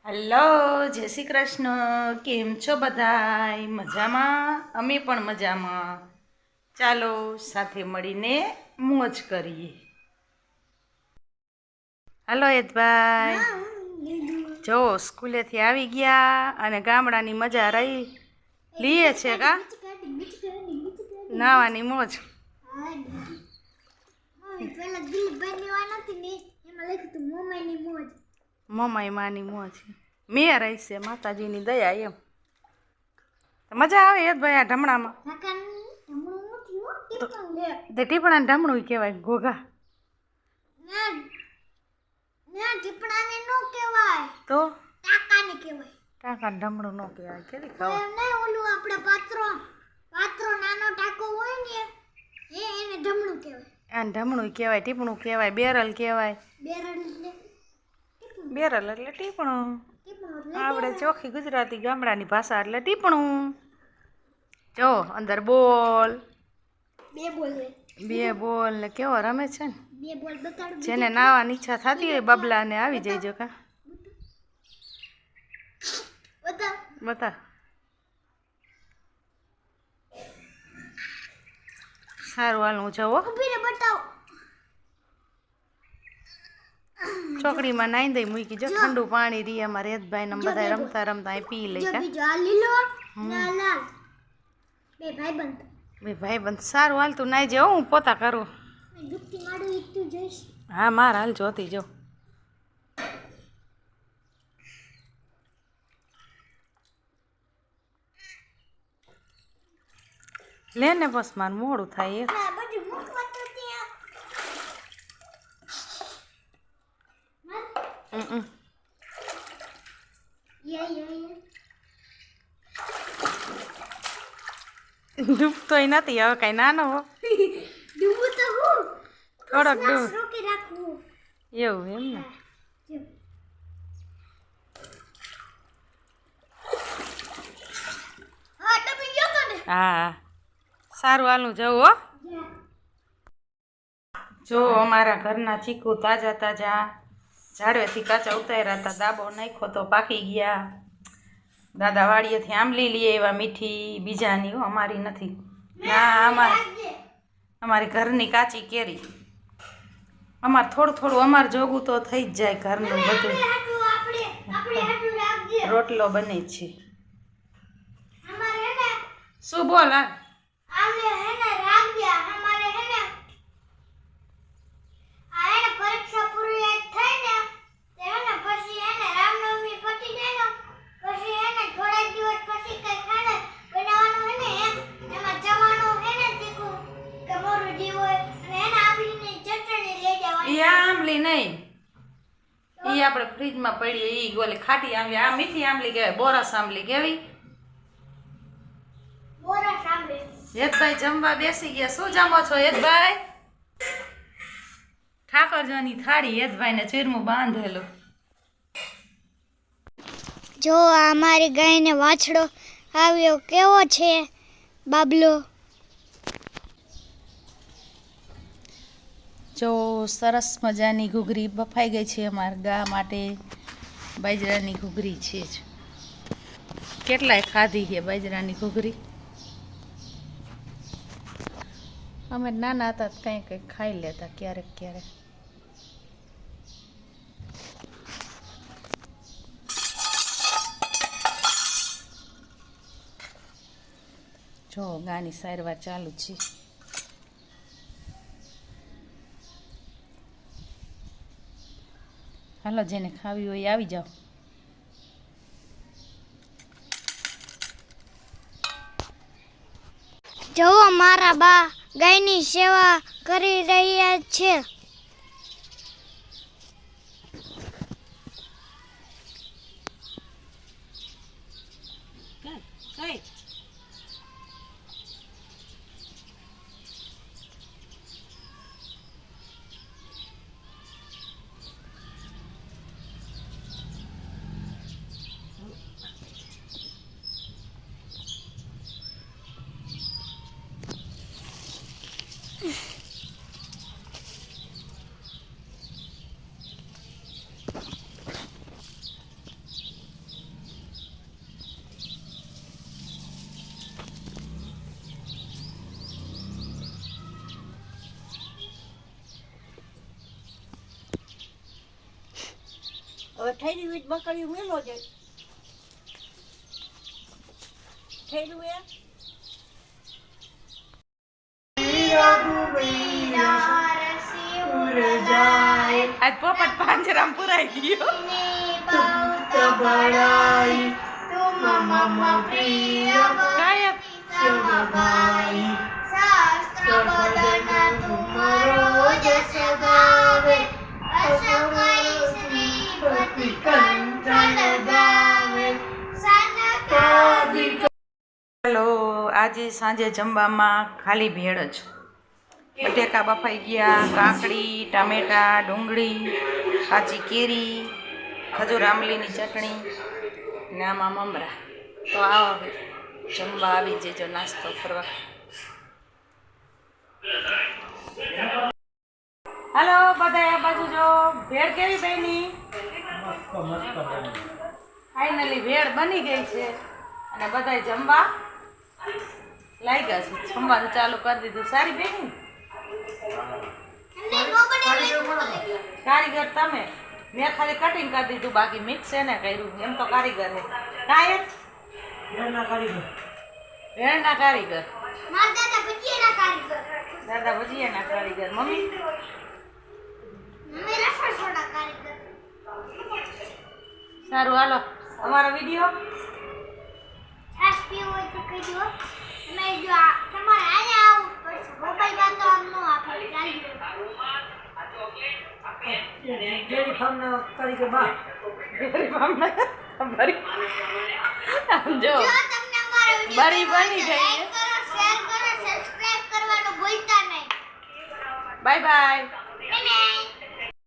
Hello, જય શ્રી કૃષ્ણ. કેમ છો બધાય? મજામાં? અમે પણ મજામાં. ચાલો સાથે મળીને મોજ કરીએ. હલો હેતભાઈ, જો સ્કૂલેથી આવી ગયા અને ગામડાની મજા રહી લીએ છે કા નાવાની મોજ. મમ્માઈ માની મોજ મેં રહી છે, માતાજીની દયા એમ. મજા આવે હેતભાઈ આ ઢમણામાં. તે ટીપણા ઢમણું કહેવાય ઘોઘા. તો ટાંકા ઢમણું ન કહેવાય. કેવી ખાવા આને ઢમણું કહેવાય, ટીપણું કહેવાય, બેરલ કહેવાય. બેરલ એટલે ટીપણું. આપણે ચોખ્ખી ગુજરાતી ગામડાની ભાષા એટલે ટીપણું. જો અંદર બોલ બે બોલ ને કેવો રમે છે ને. જેને નાવાની ઈચ્છા થતી હોય બબલાને આવી જઈજો કા. બતા સારું હાલ હું જવો. ચોકડીમાં નાઈ દઈ મૂકી જો ઠંડુ પાણી રી અમારે હેતભાઈ ને બધા રમતા રમતા અહીં પી લઈ કા. બે ભાઈ બંધ સારું હાલ તું નાઈ જાવ, હું પોતા કરું. હા માર હાલ જોતી જો. લે ને બસ માર મોડું થાય. ડૂબતોય નથી હવે કઈ નાનો થોડોક એવું એમ ને. હા સારું હાલું જવું હો. જો અમારા ઘરના ચીકુ તાજા તાજા ઝાડવેથી કાચા ઉતાર્યા હતા, દાબો નાખ્યો તો પાકી ગયા. દાદા વાડીએથી આંબલી લઈ એવા મીઠી, બીજાની હો, અમારી નથી. ના અમારી ઘરની કાચી કેરી. અમારે થોડું થોડું અમારે જોગું તો થઈ જ જાય ઘરનું બધું. રોટલો બને છે. શું બોલ? આંબલી નહીં, એ આપણે ફ્રીજમાં પડી એ ગોલી ખાટી આંબલી. આ મીઠી આંબલી કહેવાય, બોરસ આંબલી કેવી. હેતભાઈ જમવા બેસી ગયા. શું જમો છો હેતભાઈ? ઠાકરજાની થાળી હેતભાઈને ચીરમું બાંધેલું. જો અમારી ગાયને વાછડો આવ્યો કેવો છે બાબલો. જો સરસ મજાની ઘૂઘરી બફાઈ ગઈ છે. અમારા ગા માટે બાજરાની ઘૂઘરી છે જ. કેટલાય ખાધી છે બાજરાની ઘૂઘરી. અમે નાના હતા કંઈ કંઈક ખાઈ લેતા ક્યારેક ક્યારેક. જો ગાની સારવાર ચાલુ છે. હાલો જેને ખાવી હોય આવી જાઓ. જો મારા બા ગાયની સેવા કરી રહ્યા છે. હવે થેલી વીજ બકરીયું મેલો છે થેલું એ આજ પોપટ પાંજરામ પુરાઈ ગયો ગાયક હાલો આજે સાંજે જમવામાં ખાલી ભેળ જ બટેકા બફાઈ ગયા કાકડી ટામેટા ડુંગળી કાચી કેરી ખજૂર આંબલીની ચટણી ને આમાં મમરા તો આવો જમવા આવી જજો નાસ્તો કરવા હાલો બધા આ બાજુ જો ભેળ કેવી બની ફાઇનલી ભેળ બની ગઈ છે અને બધા જમવા લાગ્યા છે જમવાનું ચાલુ કરી દીધું સારી બેની કારીગર તમે મેં ખાલી કટિંગ કરી દીધું બાકી મિક્સ એને કર્યું એમ તો કારીગર હે કાયક ભેળના કારીગર દાદા ભજીયાના કારીગર મમ્મી સારું હાલો અમારો વિડીયો ડેરી ફાર્મના કારીગર બા જો બરી બની ગઈ બાય બાય